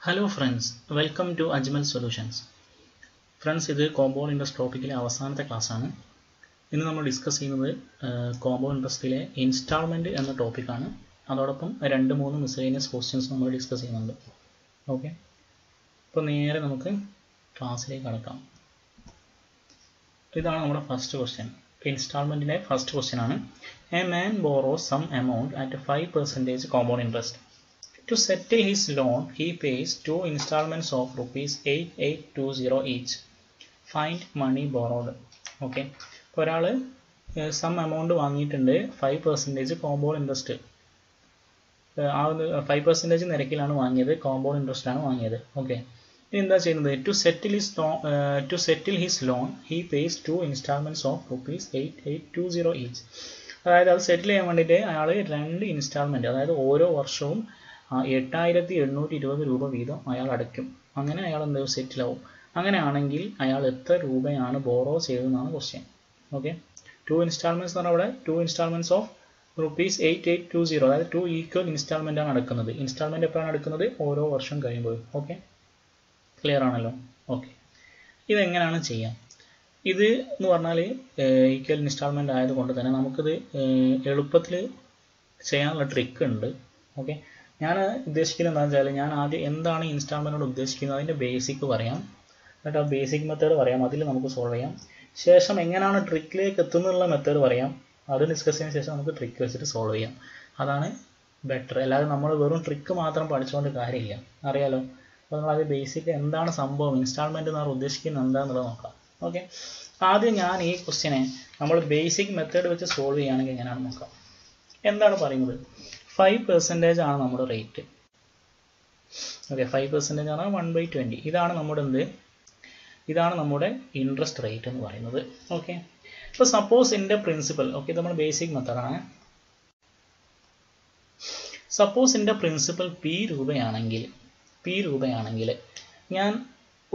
Hello friends, welcome to Ajmal Solutions. Friends, this is compound interest topic അവസാനത്തെ class ആണ്. ഇന്ന് നമ്മൾ discuss ചെയ്യുന്നത് compound interestലെ ഇൻസ്റ്റാൾമെന്റ് എന്ന ടോപ്പിക് ആണ്. അതോടൊപ്പം 2-3 മിസ്സേലിയസ് ക്വസ്റ്റ്യൻസ് നമ്മൾ ഡിസ്കസ് ചെയ്യുന്നുണ്ട്. ഓക്കേ. അപ്പോൾ നേരെ നമുക്ക് ക്ലാസ്സിലേക്ക് കടക്കാം. ഇതാണ് നമ്മുടെ ഫസ്റ്റ് ക്വസ്റ്റ്യൻ. ഇൻസ്റ്റാൾമെന്റിലെ ഫസ്റ്റ് ക്വസ്റ്റ്യൻ ആണ്. A man borrows some amount at 5% compound interest. To settle his loan, he pays 2 installments of ₹8820 each. Find money borrowed. Okay. ഒരാൾ സം എമൗണ്ട് വാങ്ങിയിട്ടുണ്ട് 5% കോമ്പൗണ്ട് ഇൻട്രസ്റ്റ്. ആ 5% നിരക്കിലാണ് വാങ്ങിയത്, കോമ്പൗണ്ട് ഇൻട്രസ്റ്റ് ആണ് വാങ്ങിയത്. Okay. ഇനി എന്താ ചെയ്യുന്നത്? To settle his loan, he pays 2 installments of ₹8820 each. അതായത് അത് സെറ്റിൽ ചെയ്യാൻ വേണ്ടിയിട്ട് അയാൾ 2 ഇൻസ്റ്റാൾമെന്റ്, അതായത് ഓരോ വർഷവും 8720 രൂപ വീതം അയാൾ അടയ്ക്കും. അങ്ങനെ അയാൾ എന്താ സെറ്റിൽ ആവും. അങ്ങനെയാണെങ്കിൽ അയാൾ എത്ര രൂപയാണ് ബോറോ ചെയ്തതെന്നാണ് ക്വസ്റ്റ്യൻ. ഓക്കെ. 2 ഇൻസ്റ്റാൾമെന്റ്സ് എന്ന് പറഞ്ഞാൽ 2 ഇൻസ്റ്റാൾമെന്റ്സ് ഓഫ് ₹8820, അതായത് 2 ഈക്വൽ ഇൻസ്റ്റാൾമെന്റ് ആണ് അടക്കുന്നത്. ഇൻസ്റ്റാൾമെന്റ് എപ്പോഴാണ് അടക്കുന്നത്? ഓരോ വർഷം കഴിയുമ്പോഴും. ഓക്കെ, ക്ലിയർ ആണല്ലോ? ഓക്കെ. ഇതെങ്ങനെയാണ് ചെയ്യാം? ഇത് എന്ന് പറഞ്ഞാൽ ഈക്വൽ ഇൻസ്റ്റാൾമെന്റ് ആയതുകൊണ്ട് തന്നെ നമുക്കിത് എളുപ്പത്തിൽ ചെയ്യാനുള്ള ട്രിക്ക് ഉണ്ട്. ഓക്കെ. ഞാൻ ഉദ്ദേശിക്കുന്നത് എന്താണെന്ന് വെച്ചാൽ, ഞാൻ ആദ്യം എന്താണ് ഇൻസ്റ്റാൾമെന്റിനോട് ഉദ്ദേശിക്കുന്നത് അതിൻ്റെ ബേസിക് പറയാം, എന്നിട്ട് ആ ബേസിക് മെത്തേഡ് പറയാം, അതിൽ നമുക്ക് സോൾവ് ചെയ്യാം. ശേഷം എങ്ങനെയാണ് ട്രിക്കിലേക്ക് എത്തുന്നുള്ള മെത്തേഡ് പറയാം, അത് ഡിസ്കസ് ചെയ്തതിന് ശേഷം നമുക്ക് ട്രിക്ക് വെച്ചിട്ട് സോൾവ് ചെയ്യാം. അതാണ് ബെറ്റർ. അല്ലാതെ നമ്മൾ വെറും ട്രിക്ക് മാത്രം പഠിച്ചുകൊണ്ട് കാര്യമില്ല, അറിയാലോ. അപ്പോൾ നമ്മൾ അത് ബേസിക് എന്താണ് സംഭവം, ഇൻസ്റ്റാൾമെന്റ് എന്ന് ഉദ്ദേശിക്കുന്നത് എന്താണെന്നുള്ളത് നോക്കാം. ഓക്കെ. ആദ്യം ഞാൻ ഈ ക്വസ്റ്റ്യനെ നമ്മൾ ബേസിക് മെത്തേഡ് വെച്ച് സോൾവ് ചെയ്യുകയാണെങ്കിൽ എങ്ങനെയാണ് നോക്കാം. എന്താണ് പറയുന്നത്? 5% ആണ് നമ്മുടെ റേറ്റ്. ഓക്കെ, 5% ആണ് 1/20. ഇതാണ് നമ്മുടെ ഇതാണ് നമ്മുടെ ഇൻട്രസ്റ്റ് റേറ്റ് എന്ന് പറയുന്നത്. ഓക്കെ. ഇപ്പോൾ സപ്പോസ് എൻ്റെ പ്രിൻസിപ്പൽ, ഓക്കെ, ഇത് നമ്മുടെ ബേസിക് മെത്തേഡാണ്. സപ്പോസ് എൻ്റെ പ്രിൻസിപ്പൽ P രൂപയാണെങ്കിൽ ഞാൻ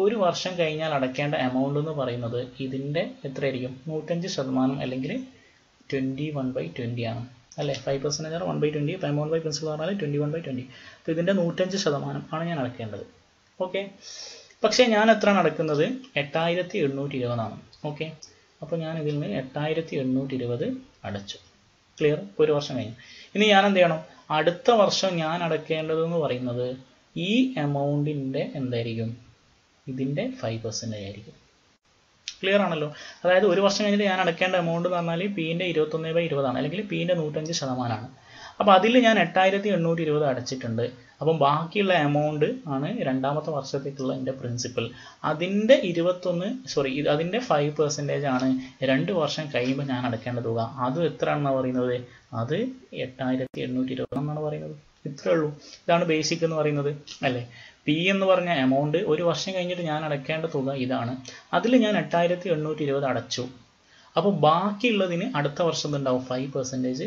ഒരു വർഷം കഴിഞ്ഞാൽ അടയ്ക്കേണ്ട എമൗണ്ട് എന്ന് പറയുന്നത് ഇതിൻ്റെ എത്രയായിരിക്കും? 105% അല്ലെങ്കിൽ 21/20 ആണ്. അല്ലേ? 5% ആണ് 1/20. എമൗണ്ട് ബൈ പ്രിൻസിപ്പൽ പറഞ്ഞാൽ 21/20. അപ്പോൾ ഇതിൻ്റെ 105% ആണ് ഞാൻ അടയ്ക്കേണ്ടത്. ഓക്കെ. പക്ഷേ ഞാൻ എത്രയാണ് അടയ്ക്കുന്നത്? 8720 ആണ്. ഓക്കെ. അപ്പോൾ ഞാൻ ഇതിൽ നിന്ന് 8720 അടച്ചു. ക്ലിയർ? ഒരു വർഷം കഴിഞ്ഞു. ഇനി ഞാൻ എന്ത് ചെയ്യണം? അടുത്ത വർഷം ഞാൻ അടയ്ക്കേണ്ടതെന്ന് പറയുന്നത് ഈ എമൗണ്ടിൻ്റെ എന്തായിരിക്കും? ഇതിൻ്റെ 5% ആയിരിക്കും. ക്ലിയർ ആണല്ലോ? അതായത് ഒരു വർഷം കഴിഞ്ഞിട്ട് ഞാൻ അടയ്ക്കേണ്ട എമൗണ്ട് എന്ന് പറഞ്ഞാൽ Pൻ്റെ 21/20 ആണ്, അല്ലെങ്കിൽ Pൻ്റെ 105%. അപ്പോൾ അതിൽ ഞാൻ 8720 അടച്ചിട്ടുണ്ട്. അപ്പം ബാക്കിയുള്ള എമൗണ്ട് ആണ് രണ്ടാമത്തെ വർഷത്തേക്കുള്ള എൻ്റെ പ്രിൻസിപ്പൽ. അതിൻ്റെ അതിൻ്റെ 5% ആണ് 2 വർഷം കഴിയുമ്പോൾ ഞാൻ അടയ്ക്കേണ്ട തുക. അത് എത്രയാണെന്നാണ് പറയുന്നത്? അത് 8720 എന്നാണ് പറയുന്നത്. ഇത്രേ ഉള്ളൂ. ഇതാണ് ബേസിക് എന്ന് പറയുന്നത്, അല്ലേ? P എന്ന് പറഞ്ഞ എമൗണ്ട് ഒരു വർഷം കഴിഞ്ഞിട്ട് ഞാൻ അടയ്ക്കേണ്ട തുക ഇതാണ്. അതിൽ ഞാൻ 8720 അടച്ചു. അപ്പോൾ ബാക്കിയുള്ളതിന് അടുത്ത വർഷം ഉണ്ടാവും 5%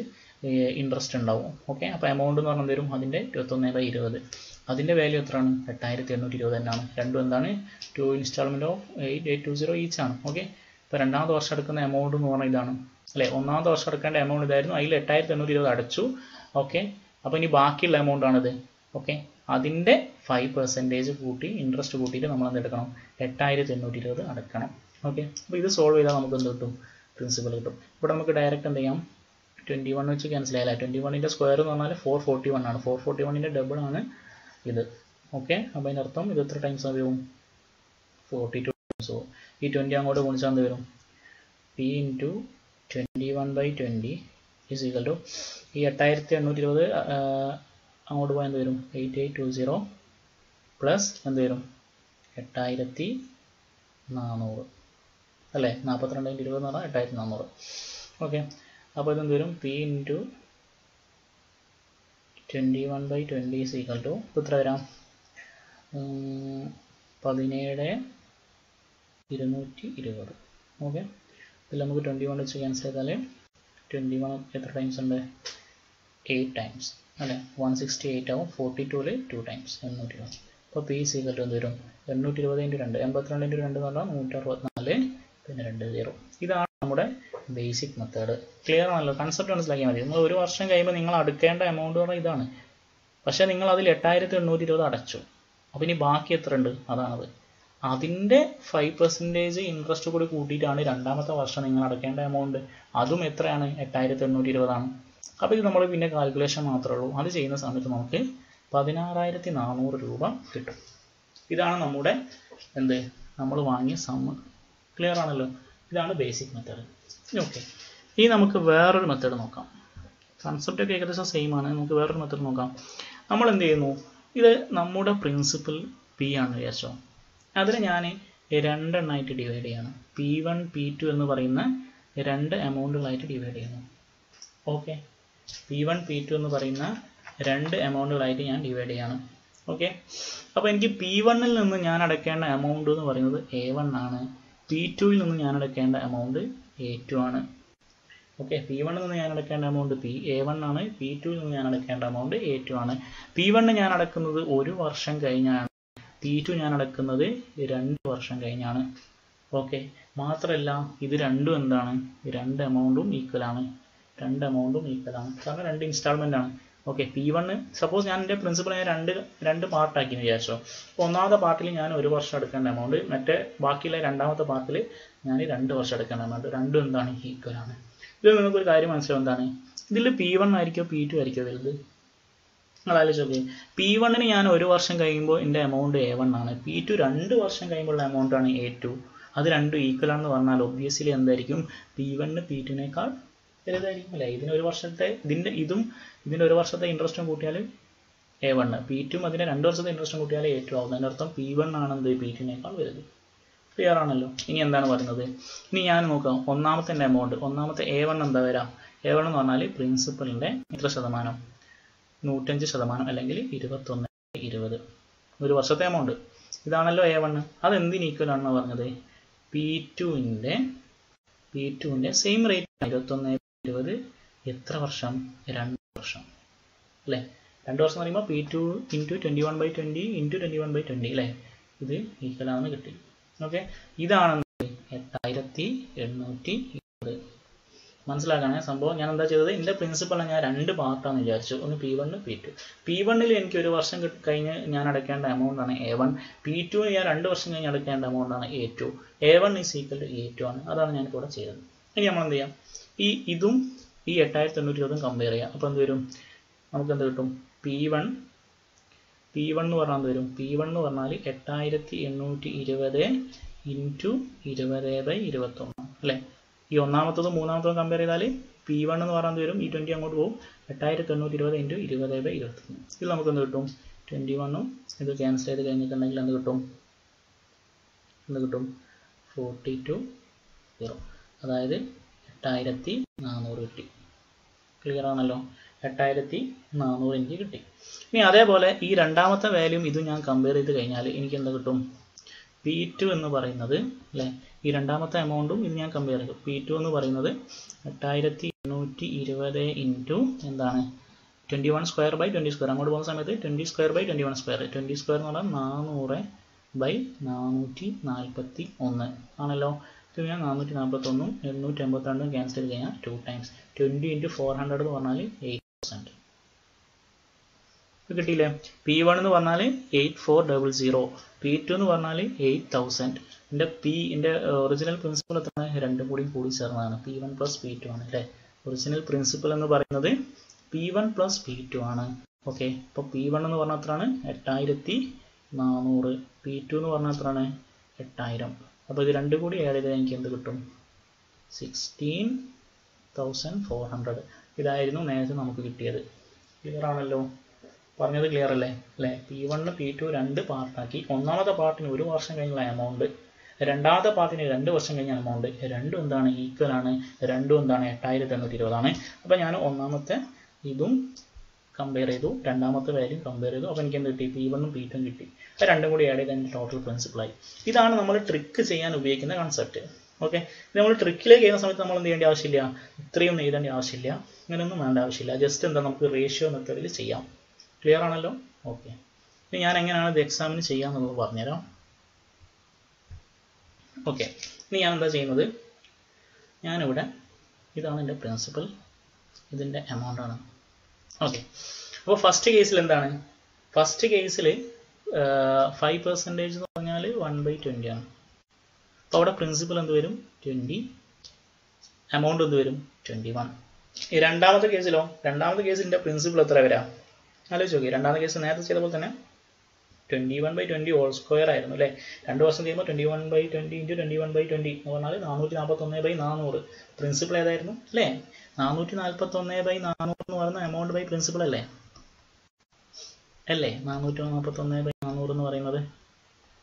ഇൻട്രസ്റ്റ് ഉണ്ടാവും. ഓക്കെ. അപ്പോൾ എമൗണ്ട് എന്ന് പറഞ്ഞാൽ വരും അതിൻ്റെ 21/20. അതിൻ്റെ വാല്യൂ എത്രയാണ്? 8720 തന്നെയാണ്. രണ്ടും എന്താണ്? 2 ഇൻസ്റ്റാൾമെന്റ് ഓഫ് 8820 ഈച്ച് ആണ്. ഓക്കെ. ഇപ്പോൾ രണ്ടാമത്തെ വർഷം എടുക്കുന്ന എമൗണ്ട് എന്ന് പറഞ്ഞാൽ ഇതാണ്, അല്ലേ? ഒന്നാമത്തെ വർഷം എടുക്കേണ്ട എമൗണ്ട് ഇതായിരുന്നു, അതിൽ 8720 അടച്ചു. ഓക്കെ. അപ്പോൾ ഇനി ബാക്കിയുള്ള എമൗണ്ട് ആണിത്. ഓക്കെ. അതിൻ്റെ 5% കൂട്ടി, ഇൻട്രസ്റ്റ് കൂട്ടിയിട്ട് നമ്മൾ എന്ത് എടുക്കണം? 8720 അടക്കണം. ഓക്കെ. അപ്പോൾ ഇത് സോൾവ് ചെയ്താൽ നമുക്ക് എന്ത് കിട്ടും? പ്രിൻസിപ്പൽ കിട്ടും. ഇവിടെ നമുക്ക് ഡയറക്റ്റ് എന്ത് ചെയ്യാം? 21 വെച്ച് ക്യാൻസൽ ചെയ്യാം. 21ൻ്റെ സ്ക്വയർ എന്ന് പറഞ്ഞാൽ 441 ആണ്. 441ൻ്റെ ഡബിൾ ആണ് ഇത്. ഓക്കെ. അപ്പോൾ അതിൻ്റെ അർത്ഥം ഇത് എത്ര ടൈംസ് വരും? 42 ടൈംസ്. ഈ 20 അങ്ങോട്ട് ഗുണിച്ചാൽ എന്ത് വരും? P × 21/20 ഈസ് ഈക്വൽ ടു ഈ 8720 അങ്ങോട്ട് പോയാൽ എന്ത് വരും? 8820 പ്ലസ് എന്ത് വരും? 8400, അല്ലേ? 42/20 എന്ന് പറഞ്ഞാൽ 8400. ഓക്കെ. അപ്പോൾ ഇതെന്ത് വരും? P × 21/20 ഈസ് ഈക്വൽ ടു എത്ര വരാം? 17,220. ഓക്കെ. ഇതിൽ നമുക്ക് 21 വെച്ച് ക്യാൻസൽ ചെയ്താൽ 21 എത്ര ടൈംസ് ഉണ്ട്? 8 ടൈംസ്, അല്ലേ? 168 ആവും. 42ൽ 2 ടൈംസ് 820. അപ്പോൾ P ഈസ് ഈക്വൽ ടു എന്ത് വരും? 820 × 2, 82 × 2 എന്ന് പറഞ്ഞാൽ 164, പിന്നെ 20. ഇതാണ് നമ്മുടെ ബേസിക് മെത്തേഡ്. ക്ലിയർ ആണല്ലോ? കൺസെപ്റ്റ് മനസ്സിലാക്കിയാൽ മതി. നിങ്ങൾ ഒരു വർഷം കഴിയുമ്പോൾ നിങ്ങൾ അടയ്ക്കേണ്ട എമൗണ്ട് പറഞ്ഞാൽ ഇതാണ്. പക്ഷേ നിങ്ങൾ അതിൽ 8720 അടച്ചു. അപ്പോൾ ഇനി ബാക്കി എത്ര ഉണ്ട് അതാണത്. അതിൻ്റെ 5% ഇൻട്രസ്റ്റ് കൂടി കൂട്ടിയിട്ടാണ് രണ്ടാമത്തെ വർഷം നിങ്ങൾ അടയ്ക്കേണ്ട എമൗണ്ട്. അതും എത്രയാണ്? 8820 ആണ്. അപ്പോൾ ഇത് നമ്മൾ പിന്നെ കാൽക്കുലേഷൻ മാത്രമേ ഉള്ളൂ. അത് ചെയ്യുന്ന സമയത്ത് നമുക്ക് 16400 രൂപ കിട്ടും. ഇതാണ് നമ്മുടെ നമ്മൾ വാങ്ങിയ സമ്മ്. ക്ലിയർ ആണല്ലോ? ഇതാണ് ബേസിക് മെത്തേഡ്. ഓക്കെ, ഇനി നമുക്ക് വേറൊരു മെത്തേഡ് നോക്കാം. കൺസെപ്റ്റ് ഒക്കെ ഏകദേശം സെയിം ആണ്. നമുക്ക് വേറൊരു മെത്തേഡ് നോക്കാം. നമ്മൾ എന്ത് ചെയ്യുന്നു, ഇത് നമ്മുടെ പ്രിൻസിപ്പൽ പി ആണ് വിചാരിച്ചോ. അതിന് ഞാൻ രണ്ടെണ്ണമായിട്ട് ഡിവൈഡ് ചെയ്യണം. P1 P2 എന്ന് പറയുന്ന രണ്ട് എമൗണ്ടുകളായിട്ട് ഡിവൈഡ് ചെയ്യുന്നു. ഓക്കെ, P1 P2 എന്ന് പറയുന്ന രണ്ട് എമൗണ്ടുകളായിട്ട് ഞാൻ ഡിവൈഡ് ചെയ്യണം. ഓക്കെ, അപ്പോൾ എനിക്ക് P1ൽ നിന്ന് ഞാൻ അടയ്ക്കേണ്ട എമൗണ്ട് എന്ന് പറയുന്നത് A1 ആണ്. P2ൽ നിന്ന് ഞാൻ അടയ്ക്കേണ്ട എമൗണ്ട് A2 ആണ്. ഓക്കെ, P1ൽ നിന്ന് ഞാൻ അടയ്ക്കേണ്ട എമൗണ്ട് A1 ആണ്. P2ൽ നിന്ന് ഞാൻ അടയ്ക്കേണ്ട എമൗണ്ട് A2 ആണ്. P1 ഞാൻ അടക്കുന്നത് 1 വർഷം കഴിഞ്ഞാണ്. P2 ഞാൻ അടക്കുന്നത് 2 വർഷം കഴിഞ്ഞാണ്. ഓക്കെ, മാത്രമല്ല ഇത് രണ്ടും എന്താണ്? രണ്ട് എമൗണ്ടും ഈക്വൽ ആണ്. കാരണം രണ്ട് ഇൻസ്റ്റാൾമെൻ്റ് ആണ്. ഓക്കെ, P1 സപ്പോസ് ഞാൻ എൻ്റെ പ്രിൻസിപ്പൾ ഞാൻ രണ്ട് പാർട്ടാക്കി എന്ന് വിചാരിച്ചോ. അപ്പോൾ ഒന്നാമത്തെ പാർട്ടിൽ ഞാൻ 1 വർഷം എടുക്കേണ്ട എമൗണ്ട്, മറ്റേ ബാക്കിയുള്ള രണ്ടാമത്തെ പാർട്ടിൽ ഞാൻ 2 വർഷം എടുക്കേണ്ട എമൗണ്ട്. രണ്ടും എന്താണ്? ഈക്വൽ ആണ്. ഇതിൽ നിങ്ങൾക്കൊരു കാര്യം മനസ്സിലാവും. എന്താണ് ഇതിൽ? P1 ആയിരിക്കോ P2 ആയിരിക്കോ വലുത്? നിങ്ങൾ ആലോചിച്ച് നോക്കി. P1 ഞാൻ 1 വർഷം കഴിയുമ്പോൾ എൻ്റെ എമൗണ്ട് A1 ആണ്. P2 2 വർഷം കഴിയുമ്പോഴുള്ള എമൗണ്ട് ആണ് A2. അത് രണ്ടും ഈക്വൽ ആണെന്ന് പറഞ്ഞാൽ ഒബ്വിയസ്ലി എന്തായിരിക്കും? P1 P2നേക്കാൾ വലുതായിരിക്കും അല്ലേ? ഇതിന് 1 വർഷത്തെ ഇതിൻ്റെ 1 വർഷത്തെ ഇൻട്രസ്റ്റും കൂട്ടിയാൽ A1, P2 അതിൻ്റെ 2 വർഷത്തെ ഇൻട്രസ്റ്റും കൂട്ടിയാൽ A2 ആവും. അതിൻ്റെ അർത്ഥം P1 ആണ് P2നേക്കാൾ വലുത്. ക്ലിയർ ആണല്ലോ? ഇനി എന്താണ് പറയുന്നത്? ഇനി ഞാൻ നോക്കാം ഒന്നാമത്തെ എമൗണ്ട്. ഒന്നാമത്തെ A1 എന്താ വരാം? A1 എന്ന് പറഞ്ഞാൽ പ്രിൻസിപ്പലിൻ്റെ എത്ര ശതമാനം? 105% അല്ലെങ്കിൽ 21/20. 1 വർഷത്തെ എമൗണ്ട് ഇതാണല്ലോ A1. അത് എന്തിന് ഈക്വൽ ആണെന്ന് പറഞ്ഞത്? P2ൻ്റെ സെയിം റേറ്റ് 21/20. എത്ര വർഷം? 2 വർഷം അല്ലേ? 2 വർഷം എന്ന് പറയുമ്പോൾ P2 × 21/20 × 21/20 അല്ലേ? ഇത് ഈക്വൽ ആണെന്ന് കിട്ടി. ഓക്കെ, ഇതാണ് 8820. മനസ്സിലാക്കാനേ സംഭവം. ഞാൻ എന്താ ചെയ്തത്? എൻ്റെ പ്രിൻസിപ്പൾ ഞാൻ 2 പാർട്ടാണെന്ന് വിചാരിച്ചു. ഒന്ന് P1 P2. P1ൽ എനിക്ക് 1 വർഷം കഴിഞ്ഞ് ഞാൻ അടയ്ക്കേണ്ട എമൗണ്ട് ആണ് A1. P2 ഞാൻ 2 വർഷം കഴിഞ്ഞ് അടയ്ക്കേണ്ട എമൗണ്ട് ആണ് A2. A1 = A2 ആണ്. അതാണ് ഞാൻ ഇവിടെ ചെയ്തത്. ഇനി നമ്മൾ എന്ത് ചെയ്യാം? ഇതും ഈ 8820 കമ്പയർ ചെയ്യാം. അപ്പോൾ എന്ത് വരും? നമുക്ക് എന്ത് കിട്ടും? P1 എന്ന് പറഞ്ഞാൽ എന്ത് വരും? P1 എന്ന് പറഞ്ഞാൽ 8820 × 20/21 അല്ലേ? ഈ ഒന്നാമത്തതും മൂന്നാമത്തതും കമ്പയർ ചെയ്താൽ P1 എന്ന് പറഞ്ഞാൽ എന്ത് വരും? ഈ 20 അങ്ങോട്ട് പോകും. 8820 × 20/21. ഇതിൽ നമുക്ക് എന്ത് കിട്ടും? 21ഉം ഇത് ക്യാൻസൽ ചെയ്ത് കഴിഞ്ഞിട്ടുണ്ടെങ്കിൽ എന്ത് കിട്ടും? 42 അതായത് 8400 കിട്ടി. ക്ലിയർ ആണല്ലോ? 8400 എനിക്ക് കിട്ടി. ഇനി അതേപോലെ ഈ രണ്ടാമത്തെ വാല്യൂം ഇതും ഞാൻ കമ്പയർ ചെയ്ത് കഴിഞ്ഞാൽ എനിക്ക് എന്താ കിട്ടും? P2 എന്ന് പറയുന്നത് അല്ലേ? ഈ രണ്ടാമത്തെ എമൗണ്ടും ഇത് ഞാൻ കമ്പയർ ചെയ്തു. P2 എന്ന് പറയുന്നത് 8820 × എന്താണ്? 21/20². അങ്ങോട്ട് പോകുന്ന സമയത്ത് 20²/21². 20² എന്ന് പറഞ്ഞാൽ 400/441 ആണല്ലോ. ഇത് ഞാൻ 441ഉം 882ഉം ക്യാൻസൽ ചെയ്ത് കഴിഞ്ഞാൽ 2 ടൈംസ് 20 × 400 എന്ന് പറഞ്ഞാൽ 8%. കിട്ടിയില്ലേ? P1 എന്ന് പറഞ്ഞാൽ 8400. P2 എന്ന് പറഞ്ഞാൽ 8000. എൻ്റെ ഒറിജിനൽ പ്രിൻസിപ്പൽ എത്രയാണ്? രണ്ടും കൂടി ചേർന്നതാണ്. P1 + P2 ആണ് അല്ലേ? ഒറിജിനൽ പ്രിൻസിപ്പൽ എന്ന് പറയുന്നത് P1 + P2 ആണ്. ഓക്കെ, അപ്പോൾ P1 എന്ന് പറഞ്ഞാൽ എത്രയാണ്? 8400. P2 എന്ന് പറഞ്ഞാൽ എത്രയാണ്? 8000. അപ്പോൾ ഇത് രണ്ടും കൂടി ആഡ് ചെയ്താൽ എനിക്ക് എന്ത് കിട്ടും? 16400. ഇതായിരുന്നു നേരത്തെ നമുക്ക് കിട്ടിയത്. ക്ലിയർ ആണല്ലോ? പറഞ്ഞത് ക്ലിയർ അല്ലേ? P1 P2 2 പാർട്ടാക്കി. ഒന്നാമത്തെ പാർട്ടിന് 1 വർഷം കഴിഞ്ഞുള്ള എമൗണ്ട്, രണ്ടാമത്തെ പാർട്ടിന് 2 വർഷം കഴിഞ്ഞ എമൗണ്ട്. രണ്ടും എന്താണ്? ഈക്വൽ ആണ്. രണ്ടും എന്താണ്? 8820 ആണ്. അപ്പോൾ ഞാൻ ഒന്നാമത്തെ ഇതും കമ്പയർ ചെയ്തു, രണ്ടാമത്തെ വാല്യൂ കമ്പയർ ചെയ്തു. അപ്പോൾ എനിക്ക് എന്ത് കിട്ടി? P1ഉം P2ഉം കിട്ടി. അത് രണ്ടും കൂടി ആഡ് ചെയ്ത് എൻ്റെ ടോട്ടൽ പ്രിൻസിപ്പളായി. ഇതാണ് നമ്മൾ ട്രിക്ക് ചെയ്യാൻ ഉപയോഗിക്കുന്ന കൺസെപ്റ്റ്. ഓക്കെ, നമ്മൾ ട്രിക്കിലേക്ക് ചെയ്യുന്ന സമയത്ത് നമ്മൾ എന്ത് ചെയ്യേണ്ട ആവശ്യമില്ല? ഇത്രയും എഴുതേണ്ട ആവശ്യമില്ല, അങ്ങനെയൊന്നും വേണ്ട ആവശ്യമില്ല. ജസ്റ്റ് എന്താ നമുക്ക് റേഷ്യോ മെത്തേഡിൽ ചെയ്യാം. ക്ലിയർ ആണല്ലോ? ഓക്കെ, ഇനി ഞാൻ എങ്ങനെയാണ് ഇത് എക്സാമിന് ചെയ്യാമെന്നുള്ളത് പറഞ്ഞുതരാം. ഓക്കെ, ഇനി ഞാൻ എന്താ ചെയ്യുന്നത്? ഞാനിവിടെ ഇതാണ് എൻ്റെ പ്രിൻസിപ്പൽ, ഇതിൻ്റെ എമൗണ്ട് ആണ്. ഓക്കെ, അപ്പോൾ ഫസ്റ്റ് കേസിൽ എന്താണ്? ഫസ്റ്റ് കേസിൽ 5% എന്ന് പറഞ്ഞാൽ 1/20 ആണ്. അപ്പോൾ അവിടെ പ്രിൻസിപ്പൽ എന്ത് വരും? 20, എമൗണ്ട് എന്ത് വരും? 21. ഈ രണ്ടാമത്തെ കേസിലോ? രണ്ടാമത്തെ കേസിൻ്റെ പ്രിൻസിപ്പൽ എത്ര വരാം? ആലോചിച്ച് നോക്കി. രണ്ടാമത്തെ കേസ് നേരത്തെ ചെയ്ത പോലെ തന്നെ 21/20 ഹോൾ സ്ക്വയർ ആയിരുന്നു അല്ലേ? 2 വർഷം കഴിയുമ്പോൾ 21/20 ഇൻറ്റു 21/20 എന്ന് പറഞ്ഞാൽ 441/400. പ്രിൻസിപ്പൾ ഏതായിരുന്നു അല്ലേ? 441/400 എന്ന് പറയുന്ന എമൗണ്ട് ബൈ പ്രിൻസിപ്പൾ അല്ലേ? 441/400 എന്ന് പറയുന്നത്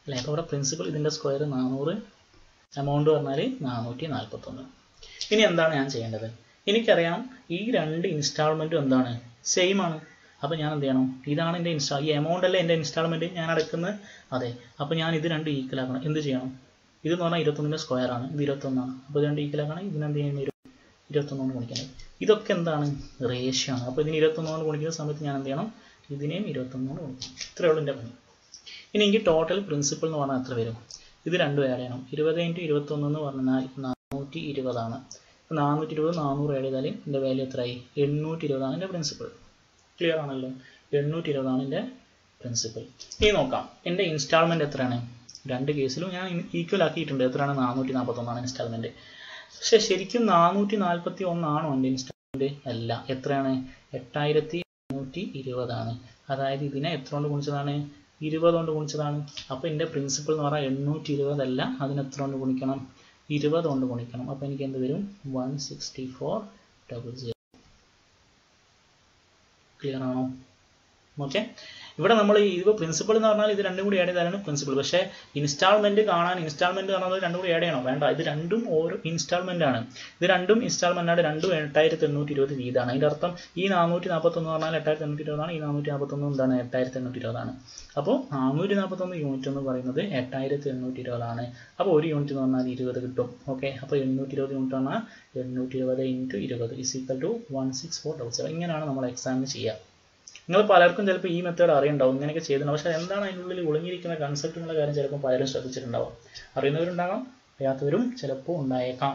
അല്ലേ? അപ്പോൾ അവിടെ പ്രിൻസിപ്പൾ ഇതിൻ്റെ സ്ക്വയർ 400, എമൗണ്ട് പറഞ്ഞാൽ 441. ഇനി എന്താണ് ഞാൻ ചെയ്യേണ്ടത്? എനിക്കറിയാം ഈ രണ്ട് ഇൻസ്റ്റാൾമെൻറ്റും എന്താണ്? സെയിം ആണ്. അപ്പോൾ ഞാൻ എന്ത് ചെയ്യണം? ഇതാണ് എൻ്റെ ഈ എമൗണ്ട് അല്ലേ എൻ്റെ ഇൻസ്റ്റാൾമെൻറ്റ് ഞാൻ അടയ്ക്കുന്നത്. അതെ. അപ്പോൾ ഞാൻ ഇത് രണ്ട് ഈക്വൽ ആക്കണം. എന്ത് ചെയ്യണം? ഇതെന്ന് പറഞ്ഞാൽ 21ൻ്റെ സ്ക്വയർ ആണ്, ഇത് 21 ആണ്. അപ്പോൾ ഇത് രണ്ട് ഈക്വൽ ആക്കണം. ഇതിനെന്ത് ചെയ്യണം? 21 കൊണ്ട് ഗുണിക്കണം. ഇതൊക്കെ എന്താണ്? റേഷ്യോ ആണ്. അപ്പോൾ ഇതിന് 21 കൊണ്ട് ഗുണിക്കുന്ന സമയത്ത് ഞാൻ എന്ത് ചെയ്യണം? ഇതിനെയും 21 കൊണ്ട് ഗുണിക്കണം. ഇത്രയേ ഉള്ളൂ എൻ്റെ പണി. ഇനി എനിക്ക് ടോട്ടൽ പ്രിൻസിപ്പൽ എന്ന് പറഞ്ഞാൽ എത്ര വരും? ഇത് രണ്ടും ആഡ് ചെയ്യണം. 20 × 21 എന്ന് പറഞ്ഞാൽ 420 ആണ്. 420 400 ആഡ് ചെയ്താൽ എൻ്റെ വാല്യൂ എത്രയായി? 820 ആണ് എൻ്റെ പ്രിൻസിപ്പൽ. ക്ലിയർ ആണല്ലോ? 820 ആണ് എൻ്റെ പ്രിൻസിപ്പൽ. ഇനി നോക്കാം എൻ്റെ ഇൻസ്റ്റാൾമെൻറ്റ് എത്രയാണ്? രണ്ട് കേസിലും ഞാൻ ഈക്വൽ ആക്കിയിട്ടുണ്ട്. എത്രയാണ്? 441 ആണ് ഇൻസ്റ്റാൾമെൻറ്റ്. പക്ഷേ ശരിക്കും 441 ആണോ എൻ്റെ ഇൻസ്റ്റാൾമെൻറ്റ്? അല്ല. എത്രയാണ്? 8820 ആണ്. അതായത് ഇതിനെ എത്ര കൊണ്ട് ഗുണിച്ചതാണ്? 20 കൊണ്ട് ഗുണിച്ചതാണ്. അപ്പോൾ എൻ്റെ പ്രിൻസിപ്പൽ എന്ന് പറഞ്ഞാൽ 820 അല്ല, അതിന് എത്ര കൊണ്ട് ഗുണിക്കണം? 20 കൊണ്ട് ഗുണിക്കണം. അപ്പോൾ എനിക്ക് എന്ത് വരും? 16400. ക്ലിയർ ആണോ? ഓക്കെ. ഇവിടെ നമ്മൾ ഇപ്പോൾ പ്രിൻസിപ്പൽ എന്ന് പറഞ്ഞാൽ ഇത് രണ്ടും കൂടി ആഡ് ചെയ്താലാണ് പ്രിൻസിപ്പൽ. പക്ഷേ ഇൻസ്റ്റാൾമെൻറ്റ് കാണാൻ ഇൻസ്റ്റാൾമെൻറ്റ് പറഞ്ഞാൽ രണ്ടും കൂടി ആഡ് ചെയ്യണോ? വേണ്ട. ഇത് രണ്ടും ഓരോ ഇൻസ്റ്റാൾമെൻ്റ് ആണ്. ഇത് രണ്ടും ഇൻസ്റ്റാൾമെൻ്റ് ആണ്. രണ്ടും 8820 വീതമാണ്. അതിൻ്റെ അർത്ഥം ഈ 441 പറഞ്ഞാൽ 8820 ആണ്. ഈ 441 എന്താണ്? 8820 ആണ്. അപ്പോൾ 441 യൂണിറ്റ് എന്ന് പറയുന്നത് 8820 ആണ്. അപ്പോൾ ഒരു യൂണിറ്റ് എന്ന് പറഞ്ഞാൽ 20 കിട്ടും. ഓക്കെ. അപ്പോൾ 820 യൂണിറ്റ് പറഞ്ഞാൽ 820 × 20 = 16400. ഇങ്ങനെയാണ് നമ്മൾ എക്സാമിന് ചെയ്യുക. നിങ്ങൾ പലർക്കും ചിലപ്പോൾ ഈ മെത്തേഡ് അറിയുണ്ടാവും, ഇങ്ങനെയൊക്കെ ചെയ്തിട്ടുണ്ടാവും. പക്ഷേ എന്താണ് അതിനുള്ളിൽ ഒളിഞ്ഞിരിക്കുന്ന കൺസെപ്റ്റുള്ള കാര്യം ചിലപ്പോൾ പലരും ശ്രദ്ധിച്ചിട്ടുണ്ടാവും. അറിയുന്നവരുണ്ടാകാം, അറിയാത്തവരും ചിലപ്പോൾ ഉണ്ടായേക്കാം.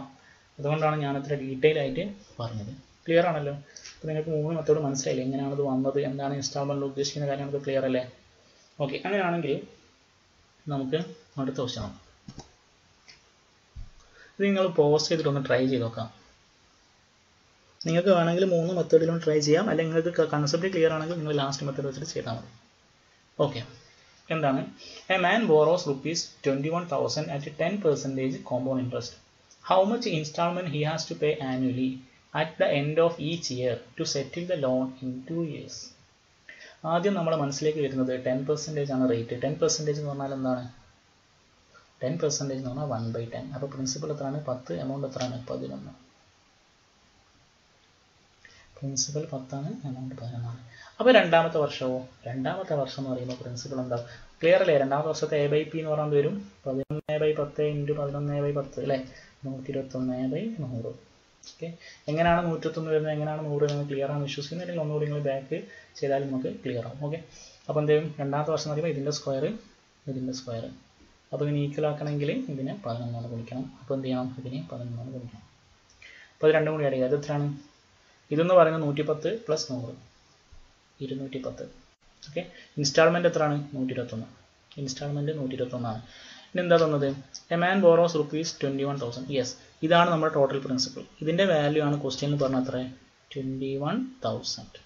അതുകൊണ്ടാണ് ഞാൻ അത്ര ഡീറ്റെയിൽ ആയിട്ട് പറഞ്ഞത്. ക്ലിയർ ആണല്ലോ? അപ്പോൾ നിങ്ങൾക്ക് 3 മെത്തേഡ് മനസ്സിലായില്ലേ? എങ്ങനെയാണത് വന്നത്, എന്താണ് ഇൻസ്റ്റാൾമെൻറ്റിൽ ഉദ്ദേശിക്കുന്ന കാര്യങ്ങളൊക്കെ ക്ലിയർ അല്ലേ? ഓക്കെ. അങ്ങനെയാണെങ്കിൽ നമുക്ക് അടുത്ത ക്വസ്റ്റ്യൻ ആണ്. ഇത് നിങ്ങൾ പോസ് ചെയ്തിട്ടൊന്ന് ട്രൈ ചെയ്ത് നോക്കാം. നിങ്ങൾക്ക് വേണമെങ്കിൽ 3 മെത്തേഡിലും ട്രൈ ചെയ്യാം. അല്ലെങ്കിൽ നിങ്ങൾക്ക് കൺസെപ്റ്റ് ക്ലിയർ ആണെങ്കിൽ നിങ്ങൾ ലാസ്റ്റ് മെത്തേഡ് വെച്ചിട്ട് ചെയ്താൽ മതി. ഓക്കെ. എന്താണ്? A man boroughs ₹21,000 at 10% compound interest. How much installment he has to pay annually at the end of each year to settle the loan in 2 years? ആദ്യം നമ്മുടെ മനസ്സിലേക്ക് വരുന്നത് 10% ആണ് റേറ്റ്. 10% എന്ന് പറഞ്ഞാൽ എന്താണ്? 10% എന്ന് പറഞ്ഞാൽ 1/10. അപ്പോൾ പ്രിൻസിപ്പൽ എത്രയാണ്? 10. എമൗണ്ട് എത്രയാണ്? 11. പ്രിൻസിപ്പൽ 10 ആണ്, എമൗണ്ട് 11 ആണ്. അപ്പോൾ രണ്ടാമത്തെ വർഷമോ? രണ്ടാമത്തെ വർഷം എന്ന് പറയുമ്പോൾ പ്രിൻസിപ്പൽ എന്താവും? ക്ലിയർ അല്ലേ? രണ്ടാമത്തെ വർഷത്തെ A/P എന്ന് പറയുന്നത് വരും 11/10 × 11/10 അല്ലേ? 121/100. ഓക്കെ. എങ്ങനെയാണ് 121 വരുന്നത്, എങ്ങനെയാണ് 100 വരുന്നത്? ക്ലിയർ ആണ് വിശ്വസിക്കുന്നത്. അല്ലെങ്കിൽ ഒന്നുകൂടി നിങ്ങൾ ബാക്ക് ചെയ്താലും നമുക്ക് ക്ലിയർ ആവും. ഓക്കെ. അപ്പോൾ എന്ത് ചെയ്യും? രണ്ടാമത്തെ വർഷം എന്ന് പറയുമ്പോൾ ഇതിൻ്റെ സ്ക്വയർ, ഇതിൻ്റെ സ്ക്വയർ. അപ്പോൾ ഇതിന് ഈക്വൽ ആക്കണമെങ്കിൽ ഇതിനെ 11 കൊണ്ട് ഗുണിക്കണം. അപ്പോൾ എന്ത് ചെയ്യണം? ഇതിനെ 11 കൊണ്ട് ഗുണിക്കണം. അപ്പോൾ ഇത് രണ്ടും കൂടി ആഡ് ചെയ്യുക. അത് എത്രയാണ്? ഇതെന്ന് പറയുന്നത് 110 + 100, 210. ഓക്കെ. ഇൻസ്റ്റാൾമെൻറ്റ് എത്രയാണ്? 121. ഇൻസ്റ്റാൾമെൻറ്റ് 121 ആണ്. ഇനി എന്താ തന്നത്? A man boroughs ₹21,000. യെസ്, ഇതാണ് നമ്മുടെ ടോട്ടൽ പ്രിൻസിപ്പൽ. ഇതിൻ്റെ വാല്യൂ ആണ് ക്വസ്റ്റ്യനിൽ പറഞ്ഞാൽ എത്ര? 21,000.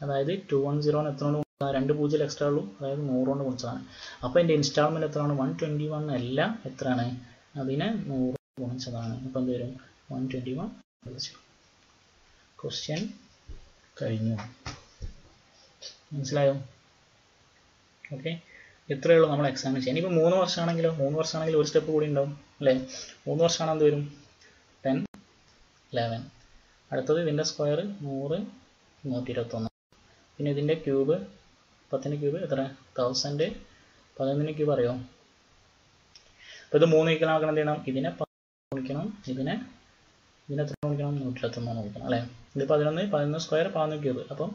അതായത് 210 എത്ര കൊണ്ട്? 2 0 എക്സ്ട്രാ ഉള്ളൂ, അതായത് 100 കൊണ്ട് ഗുണിച്ചതാണ്. അപ്പോൾ എൻ്റെ ഇൻസ്റ്റാൾമെൻറ്റ് എത്രയാണ്? 121 അല്ല, എത്രയാണ്? അതിനെ 100 ഗുണിച്ചതാണ്. അപ്പോൾ എന്ത് വരും? 121 വിളിച്ചു. ക്വസ്റ്റ്യൻ കഴിഞ്ഞു. മനസ്സിലായോ? ഓക്കെ. ഇത്രയേ ഉള്ളൂ നമ്മൾ എക്സാമിന് ചെയ്യാൻ. ഇനിയിപ്പോൾ 3 വർഷമാണെങ്കിലോ? 3 വർഷമാണെങ്കിൽ ഒരു സ്റ്റെപ്പ് കൂടി ഉണ്ടാവും അല്ലേ? 3 വർഷമാണ് എന്ത് വരും? 10, 11. അടുത്തത് ഇതിൻ്റെ സ്ക്വയർ 100, 121. പിന്നെ ഇതിൻ്റെ ക്യൂബ്, 10ൻ്റെ ക്യൂബ് എത്ര? 1000. 11ൻ്റെ ക്യൂബ് അറിയോ? അപ്പോൾ ഇത് 3 ഈക്വൽ ആക്കണം. എന്ത് ചെയ്യണം? ഇതിനെ 10 ഗുണിക്കണം, ഇതിനെ എത്ര ഗുണിക്കണം? 121 ഗുണിക്കണം അല്ലേ? ഇത് 11 സ്ക്വയർ 11 ക്യൂബ്. അപ്പം